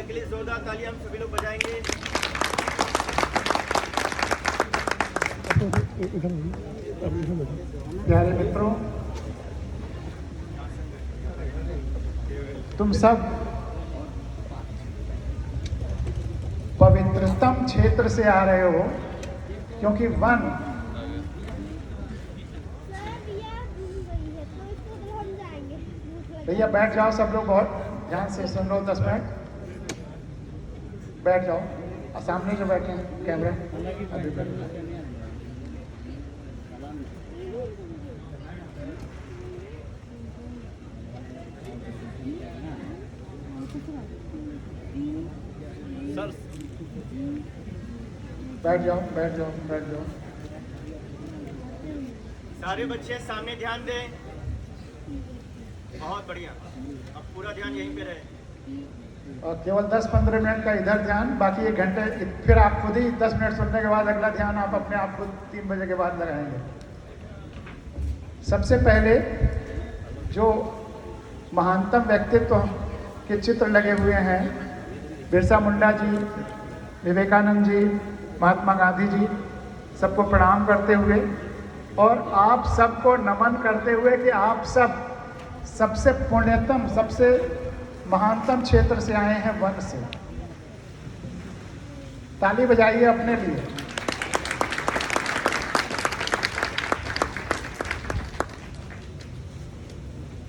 के लिए जोरदार तालियां हम सभी लोग बजाएंगे। प्यारे मित्रों, तुम सब पवित्रतम क्षेत्र से आ रहे हो, क्योंकि वन भैया बैठ जाओ, सब लोग बहुत ध्यान से सुन लो। 10 मिनट बैठ जाओ। और सामने जो बैठे हैं कैमरा अभी बैठ जाओ, बैठ जाओ, बैठ जाओ। सारे बच्चे सामने ध्यान दें। बहुत बढ़िया, अब पूरा ध्यान यहीं पे रहे। और केवल 10-15 मिनट का इधर ध्यान, बाकी 1 घंटे फिर आप खुद ही 10 मिनट सुनने के बाद अगला ध्यान आप अपने आप खुद 3 बजे के बाद लगाएंगे। सबसे पहले जो महानतम व्यक्तित्व के चित्र लगे हुए हैं, बिरसा मुंडा जी, विवेकानंद जी, महात्मा गांधी जी, सबको प्रणाम करते हुए और आप सबको नमन करते हुए कि आप सब सबसे पुण्यतम, सबसे महानतम क्षेत्र से आए हैं, वन से। ताली बजाइए अपने लिए।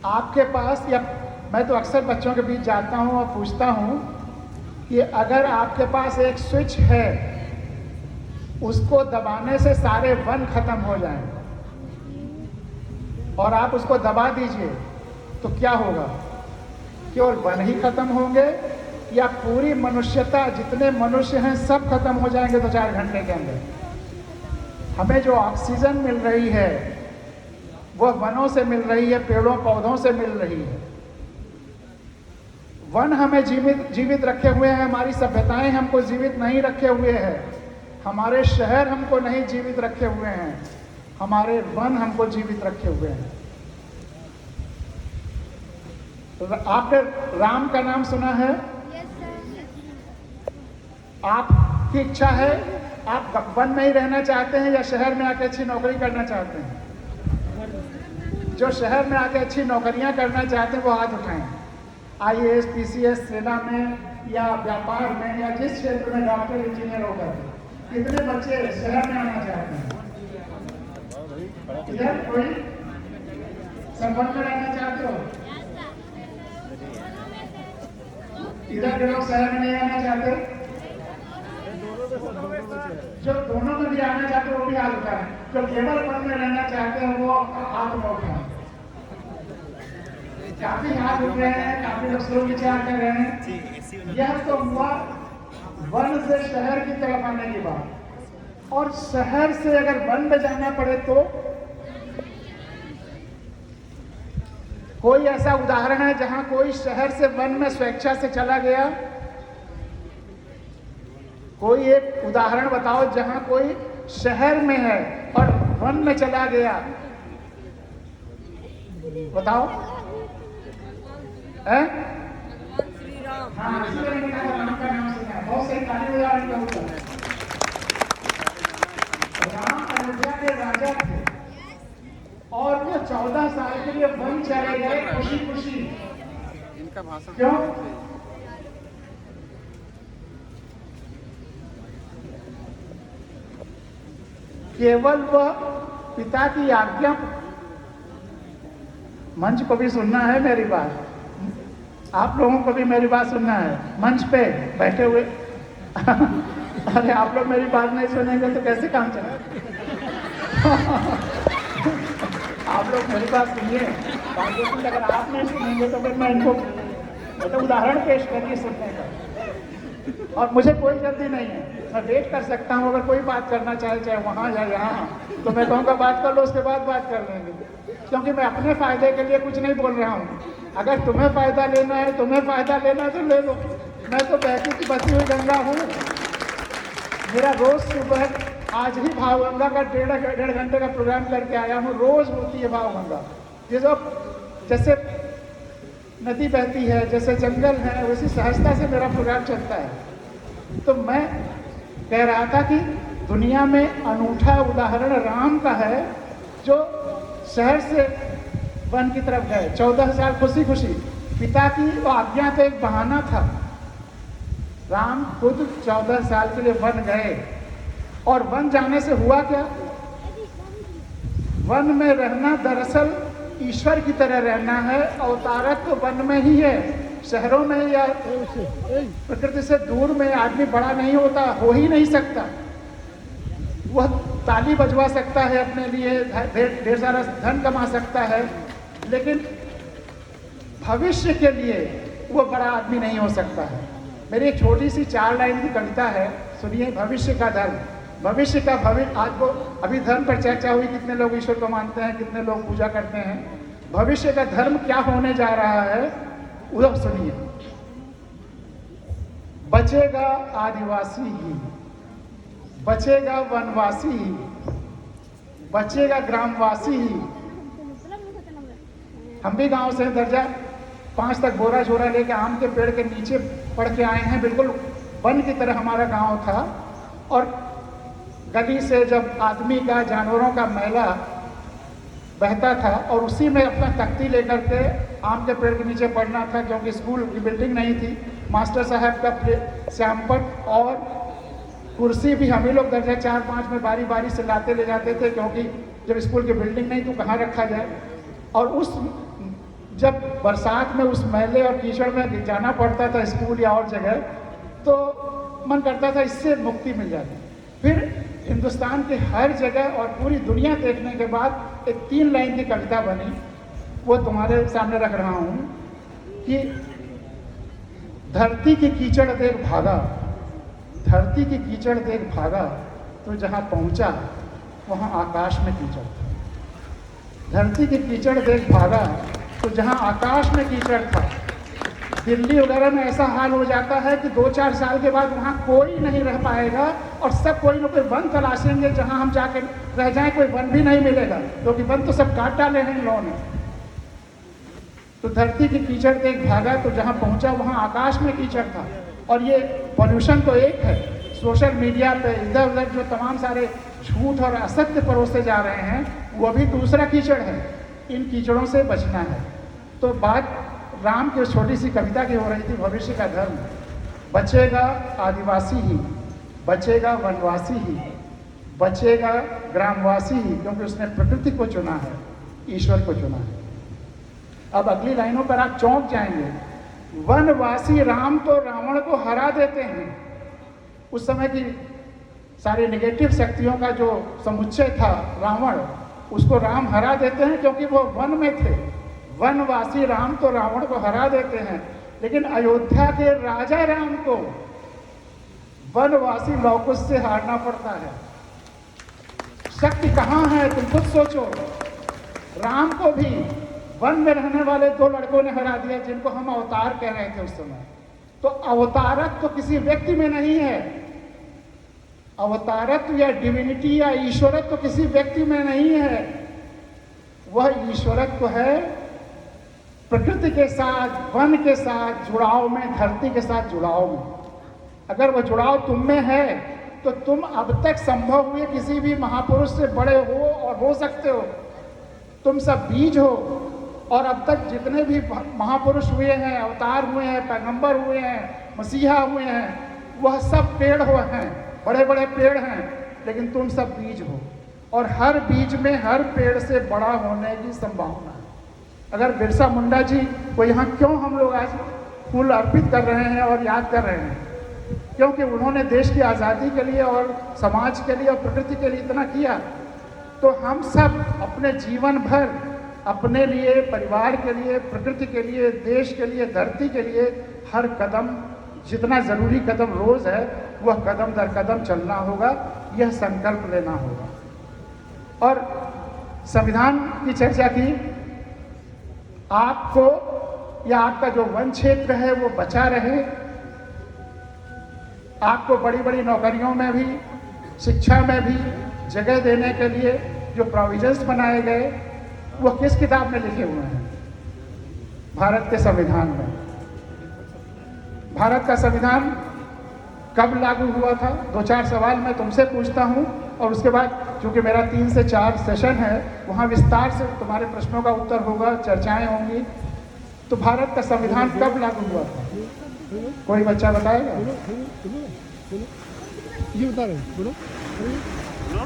आपके पास, या मैं तो अक्सर बच्चों के बीच जाता हूं और पूछता हूं कि अगर आपके पास एक स्विच है, उसको दबाने से सारे वन खत्म हो जाएं और आप उसको दबा दीजिए तो क्या होगा? केवल वन ही खत्म होंगे या पूरी मनुष्यता, जितने मनुष्य हैं सब खत्म हो जाएंगे 2-4 घंटे के अंदर? हमें जो ऑक्सीजन मिल रही है वह वनों से मिल रही है, पेड़ों पौधों से मिल रही है। वन हमें जीवित रखे हुए हैं, हमारी सभ्यताएं हमको जीवित नहीं रखे हुए हैं, हमारे शहर हमको नहीं जीवित रखे हुए हैं, हमारे वन हमको जीवित रखे हुए हैं। आपने राम का नाम सुना है? आपकी इच्छा है, आप वन में ही रहना चाहते हैं या शहर में आके अच्छी नौकरी करना चाहते हैं? जो शहर में आके अच्छी नौकरियां करना चाहते हैं वो हाथ उठाएं। IAS, PCS, सेना में या व्यापार में या जिस क्षेत्र में डॉक्टर, इंजीनियर होकर, कितने बच्चे शहर में आना चाहते हैं? इधर कोई सब वन में रहना चाहते हो? इधर के लोग शहर में नहीं आना चाहते? जो दोनों में भी आना चाहते हैं वो भी हाथ उठाएं। जो केवल वन में रहना चाहते हैं वो हाथ में उठाएं। काफी हाथ उठ रहे हैं, काफी लोग स्लो विचार कर रहे हैं। यह तो हुआ वन से शहर की तरफ आने की बात। और शहर से अगर वन में जाना पड़े तो कोई ऐसा उदाहरण है जहां कोई शहर से वन में स्वेच्छा से चला गया? कोई एक उदाहरण बताओ जहां कोई शहर में है और वन में चला गया, बताओ। हाँ, इसलिए मैंने कहा राम का नाम सुना है। बहुत सही, ताली बजा रहे हैं। राम अयोध्या के राजा थे और वो 14 साल के लिए वन चले गए खुशी खुशी। इनका भाषण क्यों? केवल वह पिता की आज्ञा। मंच को भी सुनना है मेरी बात, आप लोगों को भी मेरी बात सुनना है। मंच पे बैठे हुए अरे आप लोग मेरी बात नहीं सुनेंगे तो कैसे काम चलेगा? आप लोग मेरी बात सुनिए। अगर आप नहीं सुनेंगे तो फिर मैं इनको तो उदाहरण पेश करिए सुनने का। और मुझे कोई जल्दी नहीं है, मैं वेट कर सकता हूँ। अगर कोई बात करना चाहे, चाहे वहाँ या यहाँ, तो मैं कहूँगा बात कर लो, उसके बाद बात कर लेंगे। क्योंकि मैं अपने फायदे के लिए कुछ नहीं बोल रहा हूँ। अगर तुम्हें फायदा लेना है, तुम्हें फायदा लेना है तो ले लो। मैं तो बहती की बसी हुई गंगा हूँ। मेरा रोज सुबह आज ही भावगंगा का डेढ़ घंटे का प्रोग्राम करके आया हूँ। रोज होती है भावगंगा। ये जो जैसे नदी बहती है, जैसे जंगल है, वैसी सहजता से मेरा प्रोग्राम चलता है। तो मैं कह रहा था कि दुनिया में अनूठा उदाहरण राम का है, जो शहर से वन की तरफ गए 14 साल खुशी खुशी। पिता की आज्ञा तो एक बहाना था, राम खुद 14 साल के लिए वन गए। और वन जाने से हुआ क्या? वन में रहना दरअसल ईश्वर की तरह रहना है। अवतारक तो वन में ही है, शहरों में या प्रकृति से दूर में आदमी बड़ा नहीं होता, हो ही नहीं सकता। वह ताली बजवा सकता है, अपने लिए ढेर सारा धन कमा सकता है, लेकिन भविष्य के लिए वो बड़ा आदमी नहीं हो सकता है। मेरी एक छोटी सी 4 लाइन की कविता है, सुनिए। भविष्य का धर्म, भविष्य का भविष्य। आज को अभी धर्म पर चर्चा हुई, कितने लोग ईश्वर को मानते हैं, कितने लोग पूजा करते हैं। भविष्य का धर्म क्या होने जा रहा है वो सुनिए। बचेगा आदिवासी ही, बचेगा वनवासी ही, बचेगा ग्रामवासी ही। हम भी गांव से दर्जा 5 तक बोरा झोरा लेके आम के पेड़ के नीचे पढ़ के आए हैं। बिल्कुल वन की तरह हमारा गांव था। और गली से जब आदमी का, जानवरों का मैला बहता था, और उसी में अपना तख्ती लेकर के आम के पेड़ के नीचे पढ़ना था, क्योंकि स्कूल की बिल्डिंग नहीं थी। मास्टर साहब का श्यामपट और कुर्सी भी हम ही लोग दर्जा 4-5 में बारी बारी से लाते ले जाते थे, क्योंकि जब स्कूल की बिल्डिंग नहीं तो कहाँ रखा जाए। और उस जब बरसात में उस मैले और कीचड़ में जाना पड़ता था स्कूल या और जगह, तो मन करता था इससे मुक्ति मिल जाती। फिर हिंदुस्तान के हर जगह और पूरी दुनिया देखने के बाद एक 3 लाइन की कविता बनी, वो तुम्हारे सामने रख रहा हूँ कि धरती की कीचड़ देख भागा, धरती की कीचड़ देख भागा, तो जहाँ पहुँचा वहाँ आकाश में कीचड़ था। धरती की कीचड़ देख भागा, तो जहाँ आकाश में कीचड़ था। दिल्ली वगैरह में ऐसा हाल हो जाता है कि 2-4 साल के बाद वहाँ कोई नहीं रह पाएगा, और सब कोई ना कोई वन तलाशेंगे जहाँ हम जाकर रह जाएं। कोई वन भी नहीं मिलेगा, क्योंकि वन तो सब काट डाले हैं इन लोगों ने। तो धरती की कीचड़ देख भागा, तो जहाँ पहुँचा वहाँ आकाश में कीचड़ था। और ये पॉल्यूशन तो एक है, सोशल मीडिया पे इधर उधर जो तमाम सारे झूठ और असत्य परोसे जा रहे हैं, वो भी दूसरा कीचड़ है। इन कीचड़ों से बचना है। तो बात राम की छोटी सी कविता की हो रही थी, भविष्य का धर्म। बचेगा आदिवासी ही, बचेगा वनवासी ही, बचेगा ग्रामवासी ही, क्योंकि उसने प्रकृति को चुना है, ईश्वर को चुना है। अब अगली लाइनों पर आप चौंक जाएंगे। वनवासी राम तो रावण को हरा देते हैं। उस समय की सारी नेगेटिव शक्तियों का जो समुच्चय था रावण, उसको राम हरा देते हैं, क्योंकि वो वन में थे। वनवासी राम तो रावण को हरा देते हैं, लेकिन अयोध्या के राजा राम को वनवासी लौकुश से हारना पड़ता है। शक्ति कहाँ है तुम खुद सोचो। राम को भी वन में रहने वाले 2 लड़कों ने हरा दिया, जिनको हम अवतार कह रहे थे उस समय। तो अवतारक तो किसी व्यक्ति में नहीं है, अवतारत्व या डिविनिटी या ईश्वरत्व तो किसी व्यक्ति में नहीं है। वह ईश्वरत्व है प्रकृति के साथ, वन के साथ जुड़ाव में, धरती के साथ जुड़ाव में। अगर वह जुड़ाव तुम में है, तो तुम अब तक संभव हुए किसी भी महापुरुष से बड़े हो और हो सकते हो। तुम सब बीज हो, और अब तक जितने भी महापुरुष हुए हैं, अवतार हुए हैं, पैगंबर हुए हैं, मसीहा हुए हैं, वह सब पेड़ हुए हैं, बड़े बड़े पेड़ हैं, लेकिन तुम सब बीज हो। और हर बीज में हर पेड़ से बड़ा होने की संभावना है। अगर बिरसा मुंडा जी को यहाँ क्यों हम लोग आज फूल अर्पित कर रहे हैं और याद कर रहे हैं, क्योंकि उन्होंने देश की आज़ादी के लिए और समाज के लिए और प्रकृति के लिए इतना किया। तो हम सब अपने जीवन भर अपने लिए, परिवार के लिए, प्रकृति के लिए, देश के लिए, धरती के लिए हर कदम, जितना ज़रूरी कदम रोज़ है, वह कदम दर कदम चलना होगा, यह संकल्प लेना होगा। और संविधान की चर्चा की, आपको या आपका जो वन क्षेत्र है वो बचा रहे, आपको बड़ी बड़ी नौकरियों में भी, शिक्षा में भी जगह देने के लिए जो प्रोविजंस बनाए गए, वो किस किताब में लिखे हुए हैं? भारत के संविधान में। भारत का संविधान कब लागू हुआ था? 2-4 सवाल मैं तुमसे पूछता हूँ और उसके बाद चूँकि मेरा 3 से 4 सेशन है, वहाँ विस्तार से तुम्हारे प्रश्नों का उत्तर होगा, चर्चाएं होंगी। तो भारत का संविधान कब लागू हुआ था? कोई बच्चा बताएगा? ये बता रहे बोलो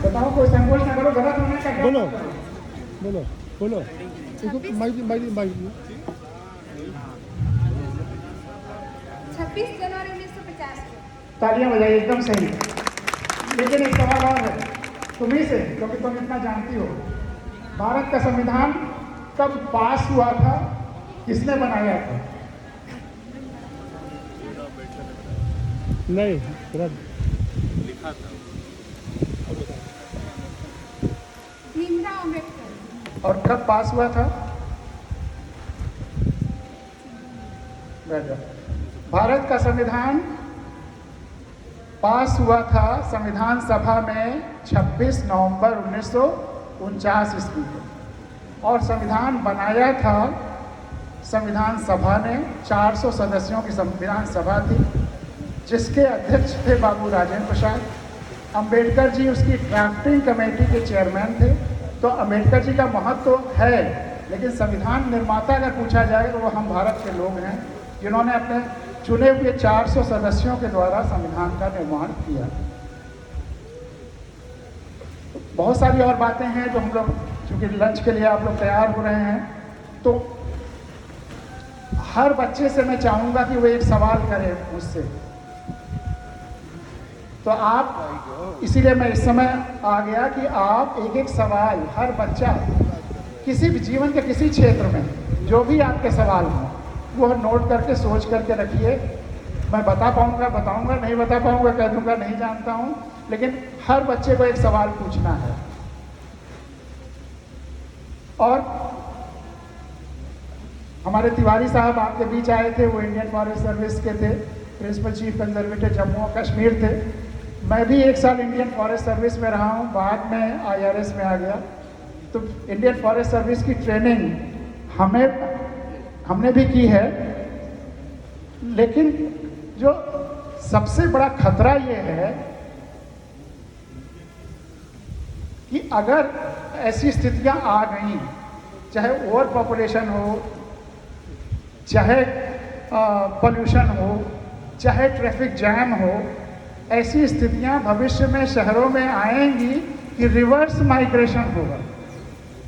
बताओ, कोई संकोच ना करो, गलत होने का क्या? बोलो बोलो बोलो इसको माइक माइक माइक 26 जनवरी 1950 को। तालियां बजाइए, एकदम सही। लेकिन एक सवाल और है तुम्ही से, क्योंकि तुम इतना जानती हो। भारत का संविधान कब पास हुआ था? किसने बनाया था? नहीं रद्द भीमराव अम्बेडकर। और कब पास हुआ था? बैठ जाओ। भारत का संविधान पास हुआ था संविधान सभा में 26 नवंबर 1949 ईस्वी को, और संविधान बनाया था संविधान सभा ने। 400 सदस्यों की संविधान सभा थी, जिसके अध्यक्ष थे बाबू राजेंद्र प्रसाद। अंबेडकर जी उसकी ड्राफ्टिंग कमेटी के चेयरमैन थे। तो अंबेडकर जी का महत्व तो है, लेकिन संविधान निर्माता अगर पूछा जाए तो वो हम भारत के लोग हैं, जिन्होंने अपने चुने हुए 400 सदस्यों के द्वारा संविधान का निर्माण किया। बहुत सारी और बातें हैं जो हम लोग, चूँकि लंच के लिए आप लोग तैयार हो रहे हैं, तो हर बच्चे से मैं चाहूँगा कि वो एक सवाल करे मुझसे। तो आप, इसीलिए मैं इस समय आ गया कि आप एक एक सवाल, हर बच्चा किसी भी जीवन के किसी क्षेत्र में जो भी आपके सवाल हों वो नोट करके सोच करके रखिए। मैं बता पाऊँगा बताऊँगा, नहीं बता पाऊँगा कह दूँगा नहीं जानता हूँ, लेकिन हर बच्चे को एक सवाल पूछना है। और हमारे तिवारी साहब आपके बीच आए थे, वो इंडियन फॉरेस्ट सर्विस के थे, प्रिंसिपल चीफ कंजर्वेटर जम्मू और कश्मीर थे। मैं भी 1 साल इंडियन फॉरेस्ट सर्विस में रहा हूँ, बाद में IRS में आ गया। तो इंडियन फॉरेस्ट सर्विस की ट्रेनिंग हमने भी की है, लेकिन जो सबसे बड़ा खतरा ये है कि अगर ऐसी स्थितियां आ गई, चाहे ओवर पॉपुलेशन हो, चाहे पोल्यूशन हो, चाहे ट्रैफिक जैम हो, ऐसी स्थितियां भविष्य में शहरों में आएंगी कि रिवर्स माइग्रेशन होगा।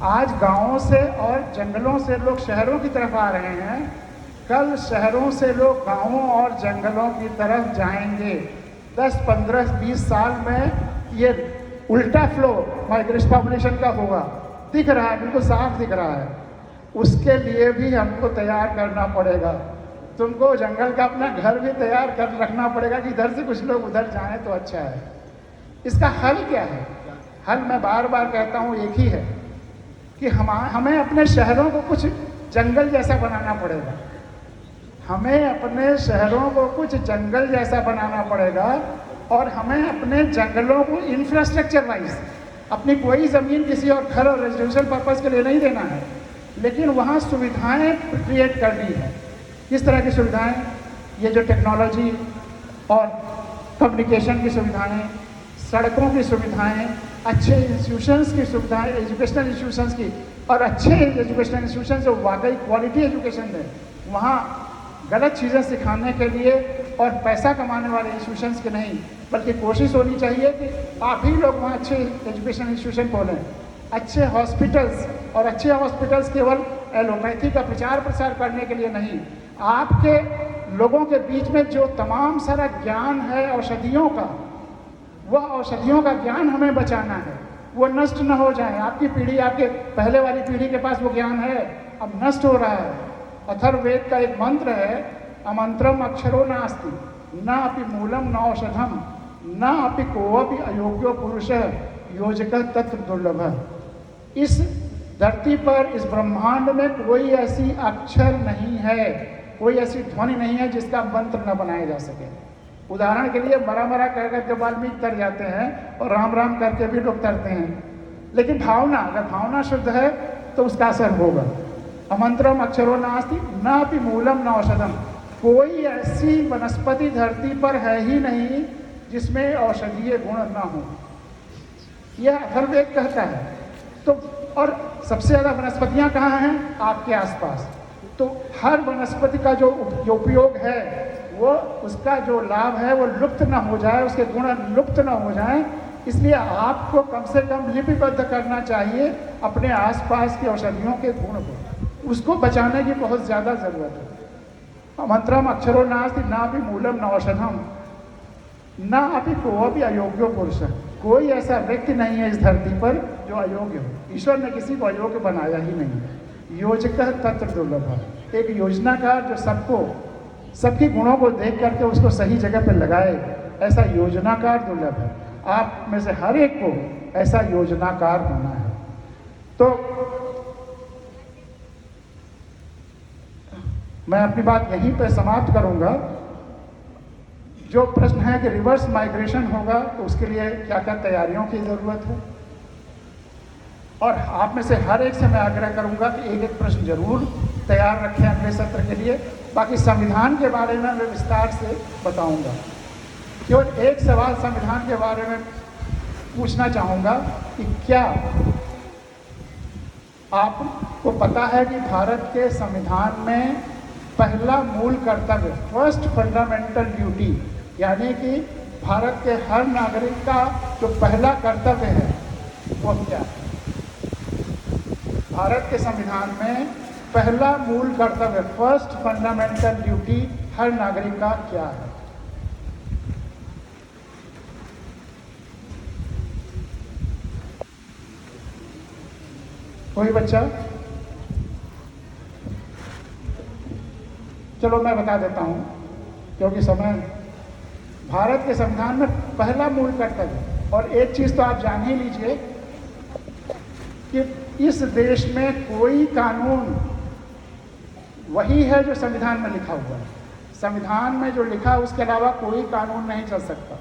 आज गांवों से और जंगलों से लोग शहरों की तरफ आ रहे हैं, कल शहरों से लोग गांवों और जंगलों की तरफ जाएंगे। 10, 15, 20 साल में ये उल्टा फ्लो माइग्रेशन पॉपुलेशन का होगा। दिख रहा है, बिल्कुल साफ दिख रहा है। उसके लिए भी हमको तैयार करना पड़ेगा। तुमको जंगल का अपना घर भी तैयार कर रखना पड़ेगा कि इधर से कुछ लोग उधर जाएं तो अच्छा है। इसका हल क्या है? हल मैं बार बार कहता हूँ एक ही है कि हमें अपने शहरों को कुछ जंगल जैसा बनाना पड़ेगा। हमें अपने शहरों को कुछ जंगल जैसा बनाना पड़ेगा, और हमें अपने जंगलों को इंफ्रास्ट्रक्चर वाइज, अपनी कोई ज़मीन किसी और घर और रेजिडेंशियल पर्पज़ के लिए नहीं देना है, लेकिन वहाँ सुविधाएं क्रिएट करनी है। किस तरह की सुविधाएं? ये जो टेक्नोलॉजी और कम्युनिकेशन की सुविधाएं, सड़कों की सुविधाएं, अच्छे इंस्टीट्यूशंस की सुविधाएं, एजुकेशनल इंस्टीट्यूशंस की, और अच्छे एजुकेशनल इंस्टीट्यूशन जो वाकई क्वालिटी एजुकेशन दें, वहाँ गलत चीज़ें सिखाने के लिए और पैसा कमाने वाले इंस्टीट्यूशंस के नहीं, बल्कि कोशिश होनी चाहिए कि आप ही लोग वहाँ अच्छे एजुकेशन इंस्टीट्यूशन खोलें। अच्छे हॉस्पिटल्स, और अच्छे हॉस्पिटल्स केवल एलोपैथी का प्रचार प्रसार करने के लिए नहीं, आपके लोगों के बीच में जो तमाम सारा ज्ञान है औषधियों का, वह औषधियों का ज्ञान हमें बचाना है, वो नष्ट न हो जाए। आपकी पीढ़ी, आपके पहले वाली पीढ़ी के पास वो ज्ञान है, अब नष्ट हो रहा है। अथर्ववेद का एक मंत्र है, अमंत्रम अक्षरो नास्ति न अपि मूलम न औषधम न अपि कोऽपि अयोग्यो पुरुषः योजकः तत्र दुर्लभः। इस धरती पर, इस ब्रह्मांड में कोई ऐसी अक्षर नहीं है, कोई ऐसी ध्वनि नहीं है जिसका मंत्र न बनाया जा सके। उदाहरण के लिए मरा मरा कह करके वाल्मीकि तर जाते हैं, और राम राम करके भी लोग तरते हैं, लेकिन भावना, अगर भावना शुद्ध है तो उसका असर होगा। अमंत्रम अक्षरो नास्ति न अपि मूलम न औषधम। कोई ऐसी वनस्पति धरती पर है ही नहीं जिसमें औषधीय गुण न हो, यह अथर्ववेद कहता है। तो और सबसे ज़्यादा वनस्पतियाँ कहाँ हैं? आपके आसपास। तो हर वनस्पति का जो उपयोग है वो, उसका जो लाभ है वो लुप्त ना हो जाए, उसके गुण लुप्त ना हो जाए, इसलिए आपको कम से कम लिपिबद्ध करना चाहिए अपने आसपास की औषधियों के गुण को, उसको बचाने की बहुत ज़्यादा ज़रूरत है। मंत्रम अक्षरो नास्ति नापि मूलम न औषधम न अपि कोऽपि अयोग्यो पुरुष। कोई ऐसा व्यक्ति नहीं है इस धरती पर जो अयोग्य हो। ईश्वर ने किसी को अयोग्य बनाया ही नहीं। योजकः तत्र दुर्लभः। एक योजनाकार जो सबको, सबके गुणों को देख करके उसको सही जगह पर लगाए, ऐसा योजनाकार दुर्लभ है। आप में से हर एक को ऐसा योजनाकार होना है। तो मैं अपनी बात यहीं पे समाप्त करूंगा। जो प्रश्न है कि रिवर्स माइग्रेशन होगा तो उसके लिए क्या क्या तैयारियों की ज़रूरत है, और आप में से हर एक से मैं आग्रह करूंगा कि एक एक प्रश्न जरूर तैयार रखें अगले सत्र के लिए। बाकी संविधान के बारे में मैं विस्तार से बताऊंगा। केवल एक सवाल संविधान के बारे में पूछना चाहूँगा कि क्या आपको पता है कि भारत के संविधान में पहला मूल कर्तव्य, फर्स्ट फंडामेंटल ड्यूटी, यानी कि भारत के हर नागरिक का जो पहला कर्तव्य है वो क्या है? भारत के संविधान में पहला मूल कर्तव्य, फर्स्ट फंडामेंटल ड्यूटी हर नागरिक का क्या है? कोई बच्चा? चलो मैं बता देता हूं क्योंकि समय। भारत के संविधान में पहला मूल कर्तव्य, और एक चीज तो आप जान ही लीजिए कि इस देश में कोई कानून वही है जो संविधान में लिखा हुआ है। संविधान में जो लिखा है उसके अलावा कोई कानून नहीं चल सकता,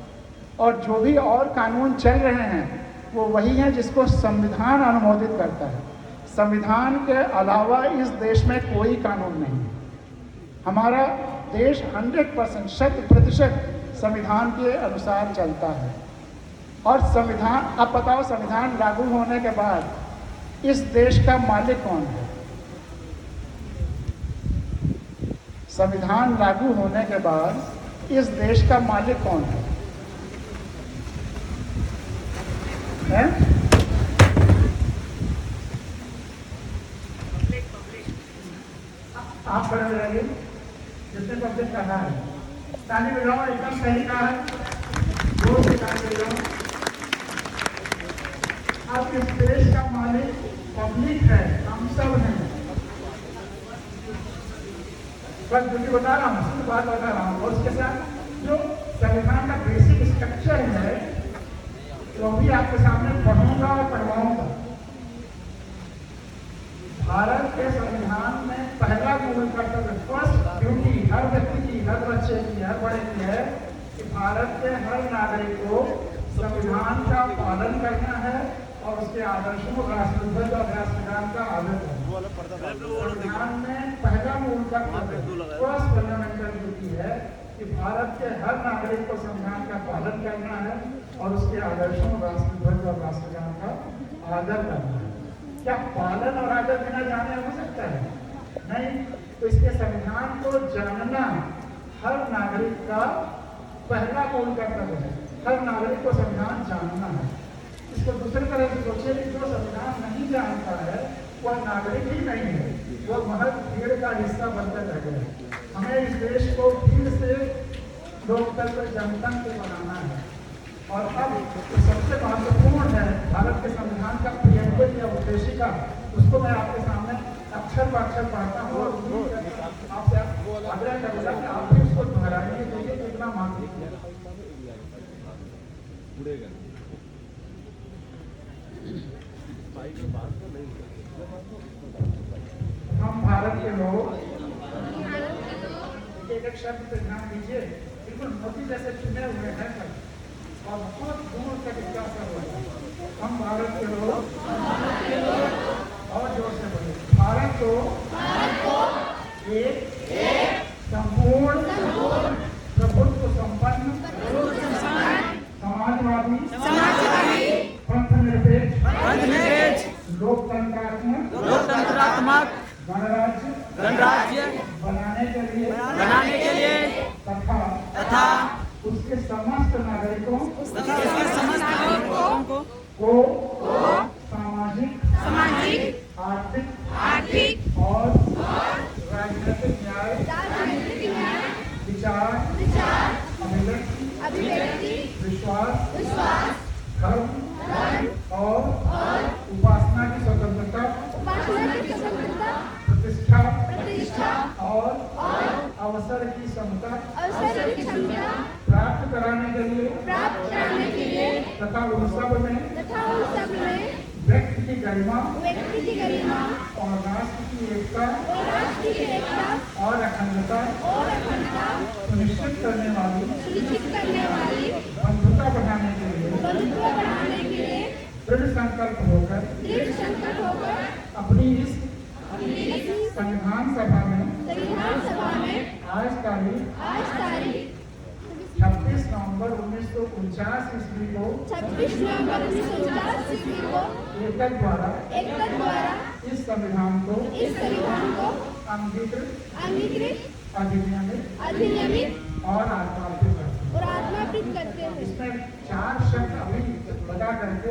और जो भी और कानून चल रहे हैं वो वही हैं जिसको संविधान अनुमोदित करता है। संविधान के अलावा इस देश में कोई कानून नहीं है। हमारा देश 100%, 100% संविधान के अनुसार चलता है। और संविधान, अब बताओ, संविधान लागू होने के बाद इस देश का मालिक कौन है? संविधान लागू होने के बाद इस देश का मालिक कौन है? आप खड़े हो जाइए, जिसने पब्लिक कहा है ताली बजाओ, एकदम सही कहा है, जोर से ताली बजाओ। अब इस देश का मालिक पब्लिक है, हम सब हैं। बस मुझे बता रहा हूँ, सिर्फ बात बता रहा हूँ, और उसके साथ जो संविधान का बेसिक स्ट्रक्चर है वो भी आपके सामने पढ़ूंगा और पढ़वाऊंगा। भारत के संविधान में पहला मूल कर्तव्य, फर्स्ट ड्यूटी हर व्यक्ति की, हर बच्चे की, हर बड़े की है कि भारत के हर नागरिक को संविधान का पालन करना है और उसके आदर्शों, राष्ट्रध्वज और राष्ट्रगान का आदर करना है। संविधान में पहला मूल कर्तव्य, फर्स्ट फंडामेंटल ड्यूटी है कि भारत के हर नागरिक को संविधान का पालन करना है और उसके आदर्शों, राष्ट्रध्वज और राष्ट्रगान का आदर करना है। क्या पालन और आदर बिना जाने हो सकता है? नहीं। तो इसके संविधान को जानना हर नागरिक का पहला मूल कर्तव्य है। हर नागरिक को संविधान जानना है। इसको दूसरी तरह से सोचिए कि जो संविधान नहीं जानता है वह नागरिक ही नहीं है, वह महज भीड़ का हिस्सा बनकर रह गया है। हमें इस देश को भीड़ से लोकतंत्र, जनतंत्र बनाना है। और अब तो सबसे महत्वपूर्ण है भारत के संविधान का प्रियम्बल या उद्देशिका, उसको मैं आपके सामने अक्षर पर अक्षर पढ़ता हूँ और आपसे आग्रह करूँगा कि आप भी उसको दोहराइए, देखिए कितना मानसिक है। हम भारत के लोग, एक एक शब्द पे ध्यान दीजिए, बिल्कुल मोती जैसे चुने हुए हैं सब, और बहुत दूर तक इसका असर हुआ है। हम भारत के लोग, और जोर से बोलिए। भारत को एक संपूर्ण प्रभुत्व संपन्न समाजवादी पंथ निरपेक्ष लोकतंत्रात्मक गणराज्य बनाने के लिए तथा उसके समस्त नागरिकों को सामाजिक आर्थिक और राजनीतिक न्याय विचार अभिव्यक्ति विश्वास धर्म और उपासना की स्वतंत्रता प्रतिष्ठा और अवसर की समता प्राप्त कराने के लिए तथा उन सब में व्यक्ति की गरिमा और राष्ट्र की एकता और अखंडता सुनिश्चित करने वाली बंधुता बढ़ाने के लिए दृढ़ संकल्प होकर अपनी इस संविधान सभा में आज तारीख 26 नवंबर 1949 ईस्वी को एकता द्वारा इस संविधान को अंगीकृत अधिनियमित और आत्मार्पित करते हैं। इसमें 4 शब्द अभी बता करके